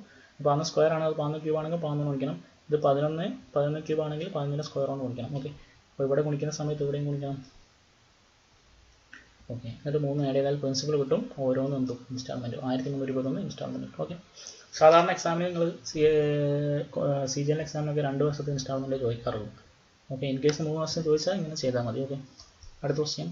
11 സ്ക്വയർ ആണ്, അത് 11 ക്യൂബ് ആണെങ്കിൽ 11 ഗുണിക്കണം. ഇത് 11 ക്യൂബ് ആണെങ്കിൽ 11ൻ്റെ സ്ക്വയർ കൊണ്ട് ഗുണിക്കണം. ഓക്കെ. അപ്പോൾ ഇവിടെ ഗുണിക്കുന്ന സമയത്ത് ഇവിടെയും ഗുണിക്കണം. ഓക്കെ. എന്നിട്ട് 3 ആഡ് ചെയ്താൽ പ്രിൻസിപ്പൽ കിട്ടും. ഓരോന്നും എന്തും ഇൻസ്റ്റാൾമെൻറ്റ് 1321 ഇൻസ്റ്റാൾമെൻറ്റ്. ഓക്കെ. സാധാരണ എക്സാമിന് നിങ്ങൾ CGL എക്സാമിനൊക്കെ 2 വർഷത്തെ ഇൻസ്റ്റാൾമെൻറ്റ് ചോദിക്കാറുള്ളൂ. ഓക്കെ, ഇൻ കേസ് 3 വർഷം ചോദിച്ചാൽ ഇങ്ങനെ ചെയ്താൽ മതി. ഓക്കെ, അടുത്ത ക്വസ്റ്റ്യൻ,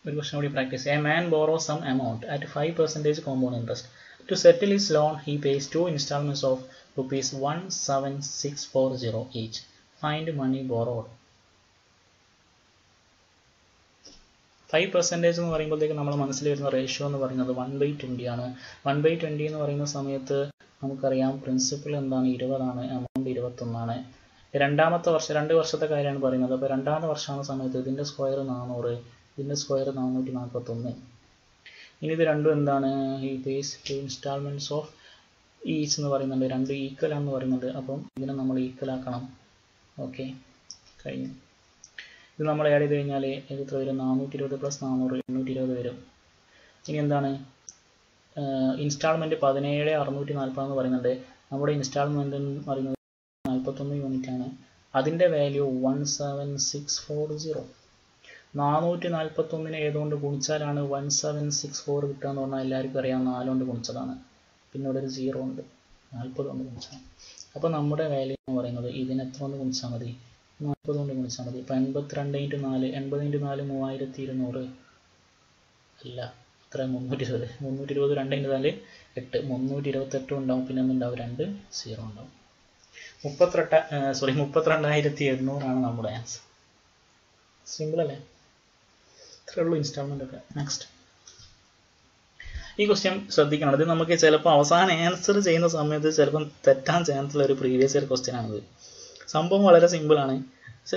ഒരു ക്വസ്റ്റ്യൻ കൂടി practice. A man borrow some amount at 5% compound interest. To settle his loan, he pays 2 installments of ₹17640 each. Find money borrowed. 5% എന്ന് പറയുമ്പോഴത്തേക്ക് നമ്മൾ മനസ്സിൽ വരുന്ന റേഷ്യോ എന്ന് പറയുന്നത് 1/20 ആണ്. 1/20 എന്ന് പറയുന്ന സമയത്ത് നമുക്കറിയാം പ്രിൻസിപ്പൽ എന്താണ്, 20 ആണ്, എമൗണ്ട് 21 ആണ്. രണ്ടാമത്തെ വർഷം, 2 വർഷത്തെ കാര്യമാണ് പറയുന്നത്. അപ്പോൾ രണ്ടാമത്തെ വർഷമാകുന്ന സമയത്ത് ഇതിൻ്റെ സ്ക്വയർ 400, ഇതിൻ്റെ സ്ക്വയർ 441. ഇനി ഇത് രണ്ടും എന്താണ്, ഈ പേസ് 2 ഇൻസ്റ്റാൾമെൻറ്റ്സ് ഓഫ് ഈച്ച് എന്ന് പറയുന്നുണ്ട്, 2 ഈക്വൽ ആണെന്ന് പറയുന്നുണ്ട്. അപ്പം ഇതിനെ നമ്മൾ ഈക്വൽ ആക്കണം. ഓക്കെ, കഴിഞ്ഞു. ഇത് നമ്മൾ ആഡ് ചെയ്ത് കഴിഞ്ഞാൽ എത്ര വരും, 420 + 400 820 വരും. ഇനി എന്താണ്, ഇൻസ്റ്റാൾമെൻറ്റ് 17,640 എന്ന് പറയുന്നുണ്ട്. നമ്മുടെ ഇൻസ്റ്റാൾമെൻറ്റ് എന്ന് പറയുന്നത് 41 യൂണിറ്റ് ആണ്. അതിൻ്റെ വാല്യൂ 17640. 441 ഏതുകൊണ്ട് ഗുണിച്ചാലാണ് 1764 കിട്ടുക എന്ന് പറഞ്ഞാൽ എല്ലാവർക്കും അറിയാം, 4 കൊണ്ട് ഗുണിച്ചതാണ്. പിന്നെ ഇവിടെ ഒരു 0 ഉണ്ട്, 40 കൊണ്ട് ഗുണിച്ചാൽ. അപ്പോൾ നമ്മുടെ വാല്യൂ എന്ന് പറയുന്നത് ഇതിന് എത്ര കൊണ്ട് ഗുണിച്ചാൽ മതി, 40 കൊണ്ട് ഗുണിച്ചാൽ മതി. ഇപ്പോൾ 82 × 4, 80 × 4 3200 അല്ല, എത്ര, 320. 320 2 × 4 8, 328 ഉണ്ടാവും. പിന്നെ എന്തുണ്ടാവും, 2 0 ഉണ്ടാവും. 32,800 നമ്മുടെ ആൻസർ. സിമ്പിൾ അല്ലേ? ഇത്രേ ഉള്ളൂ ഇൻസ്റ്റാൾമെൻ്റ് ഒക്കെ. നെക്സ്റ്റ്, ഈ ക്വസ്റ്റ്യൻ ശ്രദ്ധിക്കണം. ഇത് നമുക്ക് ചിലപ്പോൾ അവസാനം ആൻസർ ചെയ്യുന്ന സമയത്ത് ചിലപ്പം തെറ്റാൻ ചാൻസ് ഉള്ള ഒരു പ്രീവിയസ് ഇയർ ക്വസ്റ്റ്യൻ ആണിത്. സംഭവം വളരെ സിമ്പിളാണ്. പക്ഷെ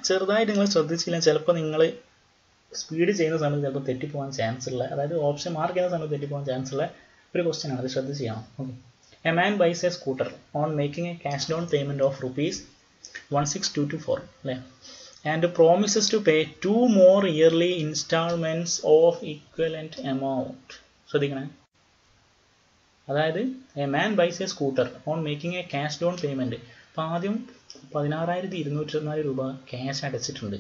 ചെറുതായിട്ട് നിങ്ങൾ ശ്രദ്ധിച്ചില്ല, ചിലപ്പോൾ നിങ്ങൾ സ്പീഡ് ചെയ്യുന്ന സമയത്ത് ചിലപ്പോൾ തെറ്റിപ്പോകാൻ ചാൻസ് ഉള്ള, അതായത് ഓപ്ഷൻ മാർക്ക് ചെയ്യുന്ന സമയത്ത് തെറ്റിപ്പോകാൻ ചാൻസ് ഉള്ള ഒരു ക്വസ്റ്റ്യൻ ആണ്. അത് ശ്രദ്ധിച്ച് ചെയ്യണം. Okay, A man buys a scooter on making a cash down payment of ₹16224 അല്ലേ, and promises to pay 2 more yearly installments of equivalent amount. ശ്രദ്ധിക്കണേ, അതായത് a man buys a scooter on making a cash down payment. അപ്പോൾ ആദ്യം 16,224 രൂപ cash അടച്ചിട്ടുണ്ട്.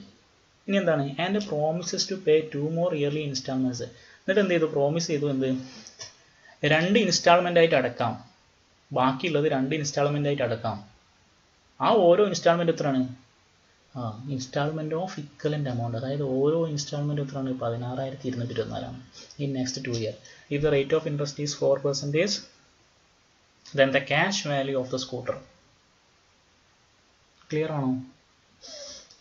ഇനി എന്താണ്, and promises to pay 2 more yearly installments. എന്നിട്ട് എന്ത് ചെയ്തു, പ്രോമിസ് ചെയ്തു എന്ത്, 2 ഇൻസ്റ്റാൾമെൻ്റ് ആയിട്ട് അടക്കാം, ബാക്കിയുള്ളത് 2 ഇൻസ്റ്റാൾമെൻ്റ് ആയിട്ട് അടക്കാം. ആ ഓരോ ഇൻസ്റ്റാൾമെൻറ്റ് എത്രയാണ്, ഇൻസ്റ്റാൾമെൻറ്റ് ഓഫ് ഇക്വലൻ്റ് എമൗണ്ട്, അതായത് ഓരോ ഇൻസ്റ്റാൾമെൻറ്റ് എത്രയാണ്, 16,224 in next 2 years. If the rate of interest is 4%, then the cash value of the scooter. Clear ആണോ?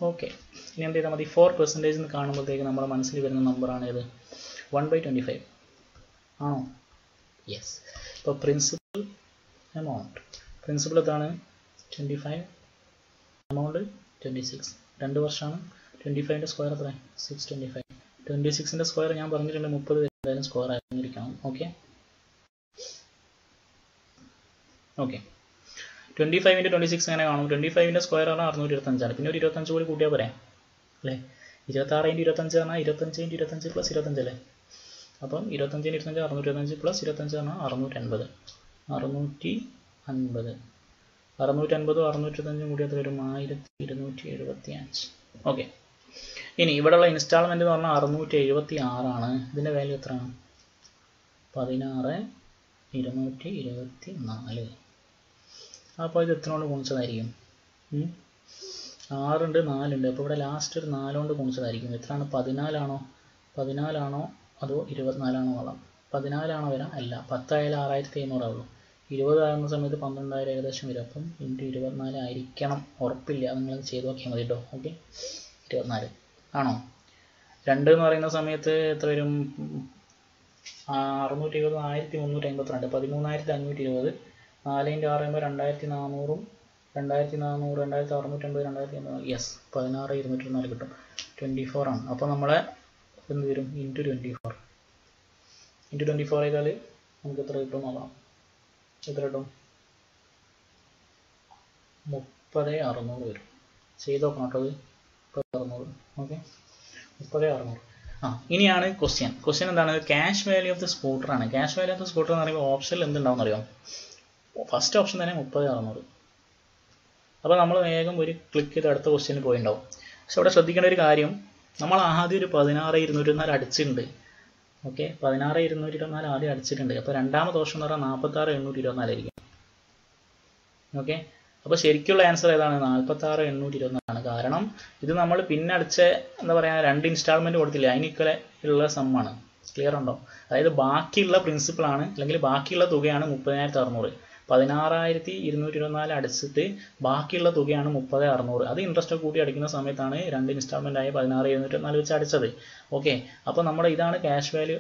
ഓക്കെ, ഇനി എന്ത് ചെയ്താൽ മതി, 4% എന്ന് കാണുമ്പോഴത്തേക്ക് നമ്മുടെ മനസ്സിൽ വരുന്ന നമ്പറാണ് ഏത്, 1/25 ആണോ? യെസ്. ഇപ്പോൾ പ്രിൻസിപ്പൽ എമൗണ്ട്, പ്രിൻസിപ്പൽ എത്രയാണ്, 25, എമൗണ്ട് 26, 2 വർഷമാണ്. 25ൻ്റെ സ്ക്വയർ എത്ര, 625. 26ൻ്റെ സ്ക്വയർ ഞാൻ പറഞ്ഞിട്ടുണ്ട് 30 എന്തായാലും സ്ക്വയർ ആയിരിക്കണം. ഓക്കെ, 25 × 26 എങ്ങനെ കാണും, 25ൻ്റെ സ്ക്വയർ പറഞ്ഞാൽ 625 പിന്നെ ഒരു 25 കൂടി കൂട്ടിയാൽ പോരെ അല്ലേ. 26 × 25 പറഞ്ഞാൽ 25 × 25 + 25 അല്ലേ. അപ്പം 25 × 25 625 + 25 പറഞ്ഞാൽ 650. 650 650 കൂടി എത്ര വരും, 1275. ഓക്കെ, ഇനി ഇവിടെയുള്ള ഇൻസ്റ്റാൾമെൻറ്റ് എന്ന് പറഞ്ഞാൽ 676 ആണ്. ഇതിൻ്റെ വാല്യൂ എത്രയാണ്, 16,224. അപ്പോൾ ഇത് എത്ര കൊണ്ട് ഗുണിച്ചതായിരിക്കും, 6 ഉണ്ട് 4 ഉണ്ട്. അപ്പോൾ ഇവിടെ ലാസ്റ്റ് ഒരു 4 കൊണ്ട് ഗുണിച്ചതായിരിക്കും. എത്രയാണ്, 14 ആണോ അതോ 24 ആണോ വരാം, 14 ആണോ വരാം, അല്ല 10 ആയാലും 6,500 ആവുള്ളൂ. 20 ആകുന്ന സമയത്ത് 12,000 ഏകദേശം വരും. അപ്പം × 24 ആയിരിക്കണം, ഉറപ്പില്ല, നിങ്ങൾ ചെയ്ത് നോക്കിയാൽ മതി കേട്ടോ. ഓക്കെ, 24 ആണോ. 2 എന്ന് പറയുന്ന സമയത്ത് എത്ര വരും, 620 1352, 13,520. 4 × 6 ആകുമ്പോൾ 2,400, 2,650, 2,850. യെസ്, 16,224 കിട്ടും. 24 ആണ്. അപ്പോൾ നമ്മളെ എന്ത് വരും, × 24. × 24 ചെയ്താൽ നമുക്ക് എത്ര കിട്ടും നോക്കാം. എത്ര കിട്ടും, 30,600 വരും. ചെയ്ത് നോക്കണം കേട്ടോ, 30,600. ഓക്കെ, 30,600. ഇനിയാണ് ക്വസ്റ്റ്യൻ എന്താണ്, cash value of the scooter ആണ്. Cash value of the scooter എന്ന് പറയുമ്പോൾ ഓപ്ഷനിൽ എന്തുണ്ടാവും അറിയാം, ഫസ്റ്റ് ഓപ്ഷൻ തന്നെ 30,600. അപ്പോൾ നമ്മൾ വേഗം ഒരു ക്ലിക്ക് ചെയ്ത് അടുത്ത ക്വസ്റ്റ്യനിൽ പോയിട്ടുണ്ടാവും. പക്ഷെ ഇവിടെ ശ്രദ്ധിക്കേണ്ട ഒരു കാര്യം, നമ്മൾ ആദ്യം ഒരു 16,224 അടിച്ചിട്ടുണ്ട്. ഓക്കെ, 16,224 ആദ്യം അടിച്ചിട്ടുണ്ട്. അപ്പോൾ രണ്ടാമത്തെ ഓപ്ഷൻ എന്ന് പറഞ്ഞാൽ 46,824 ആയിരിക്കും. ഓക്കെ, അപ്പോൾ ശരിക്കുള്ള ആൻസർ ഏതാണ്? 46,824 ആണ്. കാരണം ഇത് നമ്മൾ പിന്നെ അടിച്ച എന്താ പറയുക 2 ഇൻസ്റ്റാൾമെൻറ്റ് കൊടുത്തില്ല, അതിനൊക്കെ ഉള്ള സമ്മാണ്. ക്ലിയർ ഉണ്ടോ? അതായത് ബാക്കിയുള്ള പ്രിൻസിപ്പിളാണ് അല്ലെങ്കിൽ ബാക്കിയുള്ള തുകയാണ് 30,600. 16,224 അടിച്ചിട്ട് ബാക്കിയുള്ള തുകയാണ് 30,600. അത് ഇൻട്രസ്റ്റ് കൂട്ടി അടിക്കുന്ന സമയത്താണ് 2 ഇൻസ്റ്റാൾമെൻ്റ് ആയ 16,224 വെച്ച് അടിച്ചത്. ഓക്കെ, അപ്പോൾ നമ്മുടെ ഇതാണ് ക്യാഷ് വാല്യൂ,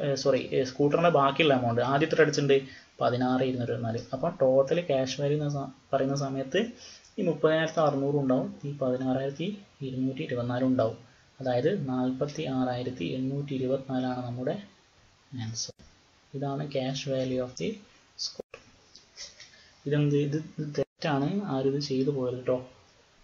സ്കൂട്ടറിൻ്റെ ബാക്കിയുള്ള എമൗണ്ട്. ആദ്യത്തെ അടിച്ചിട്ടുണ്ട് 16,224. അപ്പം ടോട്ടൽ ക്യാഷ് വാല്യൂ എന്ന് പറയുന്ന സമയത്ത് ഈ 30,600 ഉണ്ടാവും, ഈ 16,224 ഉണ്ടാവും. അതായത് 46,824 ആണ് നമ്മുടെ ആൻസർ. ഇതാണ് cash value of the scooter. ഇത് തെറ്റാണ്, ആരും ഇത് ചെയ്തു പോയത് കേട്ടോ.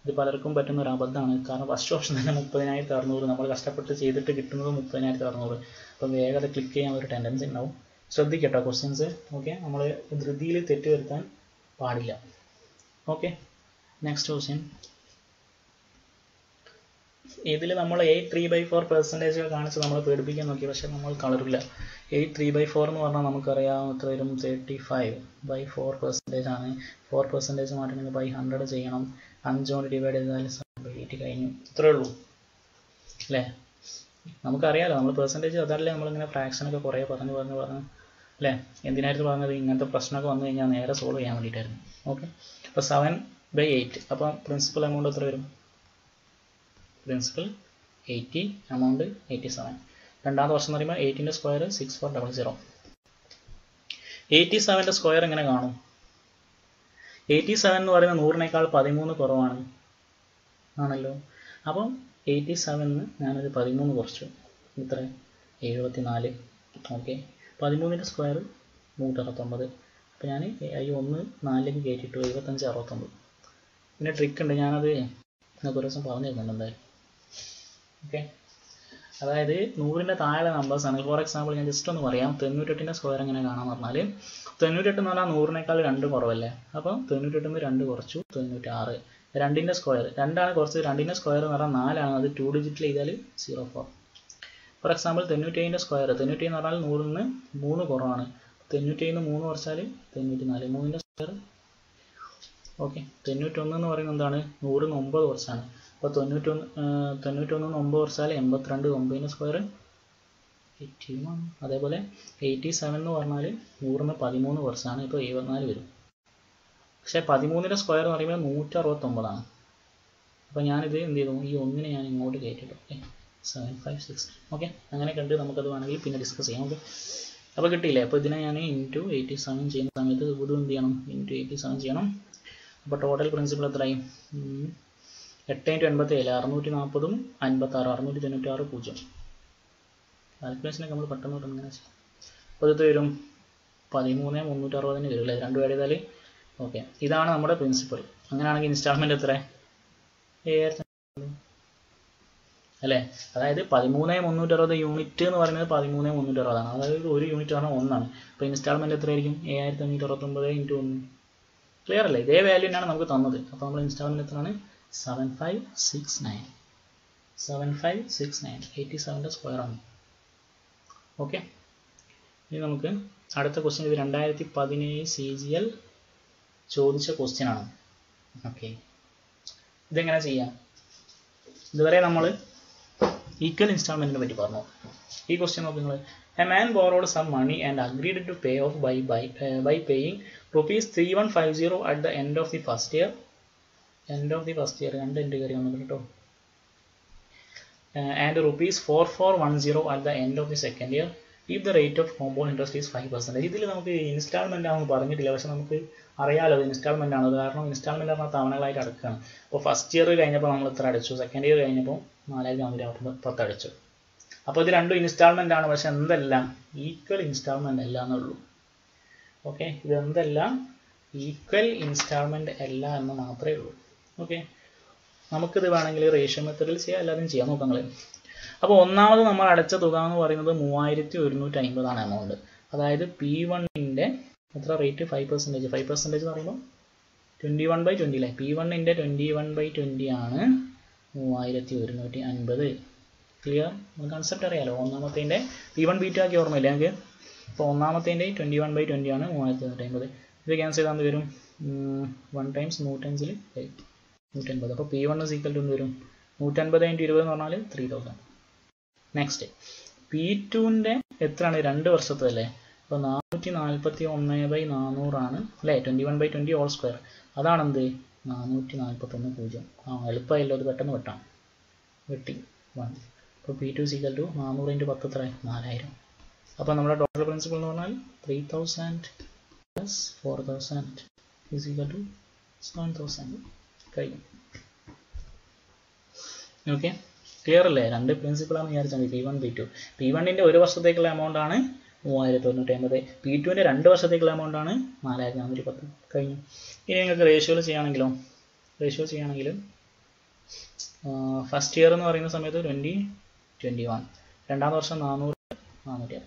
ഇത് പലർക്കും പറ്റുന്ന ഒരു അബദ്ധമാണ്. കാരണം ഫസ്റ്റ് ഓപ്ഷൻ തന്നെ 30,600, നമ്മൾ കഷ്ടപ്പെട്ട് ചെയ്തിട്ട് കിട്ടുന്നത് 30,600. അപ്പം വേഗം അത് ക്ലിക്ക് ചെയ്യാൻ ഒരു ടെൻഡൻസി ഉണ്ടാവും. ശ്രദ്ധിക്കട്ടോ ക്വസ്റ്റ്യൻസ്. ഓക്കെ, നമ്മൾ ധൃതിയിൽ തെറ്റ് വരുത്താൻ പാടില്ല. Okay, next question. ഇതിൽ നമ്മൾ 8/3/4% കാണിച്ച് നമ്മൾ പേടിപ്പിക്കാൻ നോക്കി, പക്ഷെ നമ്മൾ കളറില്ല. 8/3/4 എന്ന് പറഞ്ഞാൽ നമുക്കറിയാം എത്ര വരും? 35/4% ആണ്. 4% മാറ്റണമെങ്കിൽ by 100 ചെയ്യണം. 5 കൊണ്ട് ഡിവൈഡ് ചെയ്താൽ 8 കഴിഞ്ഞു. ഇത്രേ ഉള്ളൂ അല്ലേ? നമുക്കറിയാലോ, നമ്മൾ പെർസെൻറ്റേജ് അതല്ലേ നമ്മളിങ്ങനെ ഫ്രാക്ഷനൊക്കെ കുറേ പറഞ്ഞു അല്ലേ? എന്തിനായിരുന്നു പറഞ്ഞത്? ഇങ്ങനത്തെ പ്രശ്നമൊക്കെ വന്നു കഴിഞ്ഞാൽ നേരെ സോൾവ് ചെയ്യാൻ വേണ്ടിയിട്ടായിരുന്നു. ഓക്കെ, അപ്പോൾ 7/8. അപ്പം പ്രിൻസിപ്പൽ എമൗണ്ട് എത്ര വരും? Principal 80, amount 87. രണ്ടാമത്തെ വർഷം എന്ന് പറയുമ്പോൾ 8ൻ്റെ സ്ക്വയർ 6400. 87ൻ്റെ സ്ക്വയർ എങ്ങനെ കാണും? 87 എന്ന് പറയുന്നത് 100-നേക്കാൾ 13 കുറവാണ് ആണല്ലോ. അപ്പം 87-ന് ഞാനൊരു 13 കുറച്ചു, ഇത്ര 74. ഓക്കെ, 13ൻ്റെ സ്ക്വയർ 169. അപ്പോൾ ഞാൻ 1 4ലേക്ക് കയറ്റിയിട്ടു 75 69. പിന്നെ ട്രിക്ക് ഉണ്ട്, ഞാനത് നിങ്ങൾക്ക് ഒരു ദിവസം പറഞ്ഞു തരുന്നുണ്ട് എന്തായാലും. ഓക്കെ, അതായത് 100ൻ്റെ താഴെ നമ്പേഴ്സ് ആണ്. ഫോർ എക്സാമ്പിൾ ഞാൻ ജസ്റ്റ് ഒന്ന് പറയാം. 98ൻ്റെ സ്ക്വയർ എങ്ങനെ കാണാമെന്ന് പറഞ്ഞാൽ 98 എന്ന് പറഞ്ഞാൽ 100-നേക്കാൾ 2 കുറവല്ലേ. അപ്പം 98-ന്ന് 2 കുറച്ചു 96. 2ൻ്റെ സ്ക്വയർ 2 ആണ് കുറച്ചത്. 2ൻ്റെ സ്ക്വയർ എന്ന് പറഞ്ഞാൽ 4 ആണ്. അത് 2 ഡിജിറ്റിൽ ചെയ്താൽ 04. ഫോർ എക്സാമ്പിൾ 97ൻ്റെ സ്ക്വയർ, 97 എന്ന് പറഞ്ഞാൽ 100-ന്ന് 3 കുറവാണ്. 97-ന്ന് 3 കുറച്ചാൽ 94. 3ൻ്റെ സ്ക്വയർ ഓക്കെ. 91 എന്ന് പറയുന്നത് എന്താണ്? 100-ന്ന് 9 കുറച്ചാണ്. അപ്പോൾ 91-ന്ന് 9 കുറച്ചാൽ 82. 9ൻ്റെ സ്ക്വയർ 81. അതേപോലെ 87 എന്ന് പറഞ്ഞാൽ 100-ന്ന് 13 കുറച്ചാണ്. ഇപ്പോൾ 74 വരും. പക്ഷേ 13ൻ്റെ സ്ക്വയർ എന്ന് പറയുമ്പോൾ 169 ആണ്. അപ്പോൾ ഞാനിത് എന്ത് ചെയ്തു? ഈ 1-നെ ഞാൻ ഇങ്ങോട്ട് കയറ്റിട്ടു. ഓക്കെ, 756. ഓക്കെ, അങ്ങനെ കണ്ട് നമുക്കത് വേണമെങ്കിൽ പിന്നെ ഡിസ്കസ് ചെയ്യാം. ഓക്കെ, അപ്പോൾ കിട്ടിയില്ലേ? അപ്പോൾ ഇതിനെ ഞാൻ ഇൻറ്റു 87 ചെയ്യുന്ന സമയത്ത് ഇതും എന്ത് ചെയ്യണം? ഇൻറ്റു 87 ചെയ്യണം. അപ്പോൾ ടോട്ടൽ പ്രിൻസിപ്പൽ എത്രയും? 8 × 87 640 56 696 0. കാൽക്കുലേഷനൊക്കെ നമ്മൾ പെട്ടെന്ന് ഇങ്ങനെ ചെയ്യാം. അപ്പോൾ ഇത് വരും 13,360 വരും അല്ലേ? 2 ആഡ് ചെയ്താൽ. ഓക്കെ, ഇതാണ് നമ്മുടെ പ്രിൻസിപ്പൽ. അങ്ങനെയാണെങ്കിൽ ഇൻസ്റ്റാൾമെൻറ്റ് എത്ര? 7,000 അല്ലേ? അതായത് 13,360 യൂണിറ്റ് എന്ന് പറയുന്നത് 13,360 ആണ്. അതായത് ഒരു യൂണിറ്റ് പറഞ്ഞാൽ 1 ആണ്. അപ്പോൾ ഇൻസ്റ്റാൾമെൻറ്റ് എത്രയായിരിക്കും? 7,569 × 1. ക്ലിയർ അല്ലേ? ഇതേ വാല്യൂ തന്നെയാണ് നമുക്ക് തന്നത്. അപ്പോൾ നമ്മൾ ഇൻസ്റ്റാൾമെൻറ്റ് എത്രയാണ്? 7569. 7569 87ൻ്റെ സ്ക്വയർ ആണ്. ഓക്കെ, ഇനി നമുക്ക് അടുത്ത ക്വസ്റ്റ്യൻ. ഇത് 2017 CGL ചോദിച്ച ക്വസ്റ്റ്യൻ ആണ്. ഓക്കെ, ഇതെങ്ങനെ ചെയ്യാം? ഇതുവരെ നമ്മൾ ഈക്വൽ ഇൻസ്റ്റാൾമെൻറ്റിനെ പറ്റി പറഞ്ഞു. ഈ ക്വസ്റ്റ്യൻ നോക്കി നിങ്ങൾ. A man borrowed some money and agreed to pay off by paying ₹3150 at the end of the first year. End of the first year 2 എൻ്റെ കയറി വന്നിട്ട് കേട്ടോ. And ₹4410 at the end of the second year if the rate of compound interest is 5%. ഇതിൽ നമുക്ക് instalment ആണെന്ന് പറഞ്ഞിട്ടില്ല, പക്ഷെ നമുക്ക് അറിയാമല്ലോ അത് ഇൻസ്റ്റാൾമെൻ്റ് ആണ്. കാരണം ഇൻസ്റ്റാൾമെൻ്റ് പറഞ്ഞാൽ തവണകളായിട്ട് അടക്കുകയാണ്. അപ്പോൾ ഫസ്റ്റ് ഇയർ കഴിഞ്ഞപ്പോൾ നമ്മൾ ഇത്ര അടച്ചു, സെക്കൻഡ് ഇയർ കഴിഞ്ഞപ്പോൾ 4,410 അടച്ചു. അപ്പോൾ ഇത് രണ്ടും ഇൻസ്റ്റാൾമെൻ്റ് ആണ്, പക്ഷെ എന്തെല്ലാം ഈക്വൽ ഇൻസ്റ്റാൾമെൻ്റ് അല്ല എന്നുള്ളൂ. ഓക്കെ, ഇതെന്തെല്ലാം ഈക്വൽ ഇൻസ്റ്റാൾമെൻ്റ് അല്ല എന്ന് മാത്രമേ ഉള്ളൂ. ഓക്കെ, നമുക്കിത് വേണമെങ്കിൽ റേഷ്യോ മെത്തേഡിൽ ചെയ്യാം, എല്ലാവരും ചെയ്യാൻ നോക്കാം നിങ്ങൾ. അപ്പോൾ ഒന്നാമത് നമ്മൾ അടച്ച തുക എന്ന് പറയുന്നത് 3,150 ആണ് എമൗണ്ട്. അതായത് P1-ൻ്റെ എത്ര റേറ്റ്? 5%. 5% എന്ന് പറയുമ്പോൾ 21/20 അല്ലേ? P1-ൻ്റെ 21/20 ആണ് 3,150. ക്ലിയർ? കൺസെപ്റ്റ് അറിയാലോ. ഒന്നാമത്തേൻ്റെ P1 P2 ആക്കി ഓർമ്മയില്ല ഞങ്ങൾക്ക്. അപ്പോൾ ഒന്നാമത്തേൻ്റെ 21/20 ആണ് 3250. ഇത് ക്യാൻസൽ ചെയ്താൽ എന്ത് വരും? 1 ടൈംസ് 105 180. അപ്പോൾ P1 = എന്ത് വരും? 150 × 20 എന്ന് പറഞ്ഞാൽ 3000. നെക്സ്റ്റ് P2ൻ്റെ എത്രയാണ്? 2 വർഷത്തല്ലേ. അപ്പോൾ 441/400 ആണ് അല്ലേ. 21/20 ഹോൾ സ്ക്വയർ. അതാണെന്ത്? 441.0. എളുപ്പമായല്ലോ, അത് പെട്ടെന്ന് വെട്ടാം. വെട്ടി 1. അപ്പോൾ P2 = 400 × 10 എത്ര? 4000. അപ്പോൾ നമ്മുടെ ടോട്ടൽ പ്രിൻസിപ്പൽ എന്ന് പറഞ്ഞാൽ 3000 + 4000 = 7000. കഴിഞ്ഞു. ഓക്കെ, ക്ലിയർ അല്ലേ? 2 പ്രിൻസിപ്പളാണ് വിചാരിച്ചാൽ മതി. P1 P2. P1ൻ്റെ 1 വർഷത്തേക്കുള്ള എമൗണ്ട് ആണ് 3150. P2ൻ്റെ 2 വർഷത്തേക്കുള്ള എമൗണ്ട് ആണ് 4410. കഴിഞ്ഞു. ഇനി നിങ്ങൾക്ക് റേഷ്യോയിൽ ചെയ്യുകയാണെങ്കിലും ഫസ്റ്റ് ഇയർ എന്ന് പറയുന്ന സമയത്ത് 2021, രണ്ടാമത്തെ വർഷം 400.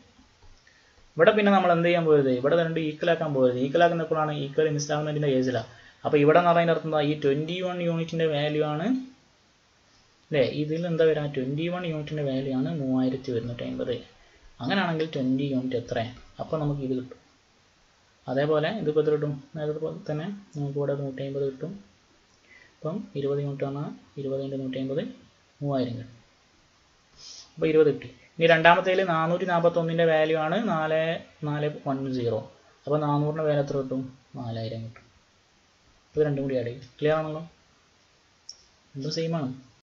ഇവിടെ പിന്നെ നമ്മൾ എന്ത് ചെയ്യാൻ പോയത്? ഇവിടെ 2 ഈക്വൽ ആക്കാൻ പോയത്. ഈക്വൽ ആക്കുന്നപ്പോഴാണ് ഈക്വൽ ഇൻസ്റ്റാൾമെൻറ്റിൻ്റെ കേസിലാണ്. അപ്പോൾ ഇവിടെ എന്ന് പറയുന്ന അർത്ഥം ഈ 21 യൂണിറ്റിൻ്റെ വാല്യൂ ആണ് അല്ലേ. ഇതിൽ എന്താ വരിക? 21 യൂണിറ്റിൻ്റെ വാല്യൂ ആണ് 3150. അങ്ങനെയാണെങ്കിൽ 20 യൂണിറ്റ് എത്ര? അപ്പോൾ നമുക്ക് ഇത് കിട്ടും. അതേപോലെ ഇതിപ്പോൾ എത്ര കിട്ടും? നേരത്തെ പോലെ തന്നെ നമുക്ക് ഇവിടെ 150 കിട്ടും. അപ്പം 20 യൂണിറ്റ് പറഞ്ഞാൽ 20 × 150 3000 കിട്ടും. അപ്പോൾ 20 കിട്ടി. ഇനി രണ്ടാമത്തേൽ 441ൻ്റെ വാല്യൂ ആണ് 4410. അപ്പോൾ 400ൻ്റെ വാല്യൂ എത്ര കിട്ടും? 4000 കിട്ടും. ഇത് രണ്ടും കൂടി ആഡ് ചെയ്യും. ക്ലിയർ ആണല്ലോ? രണ്ടും സെയിം ആണ്.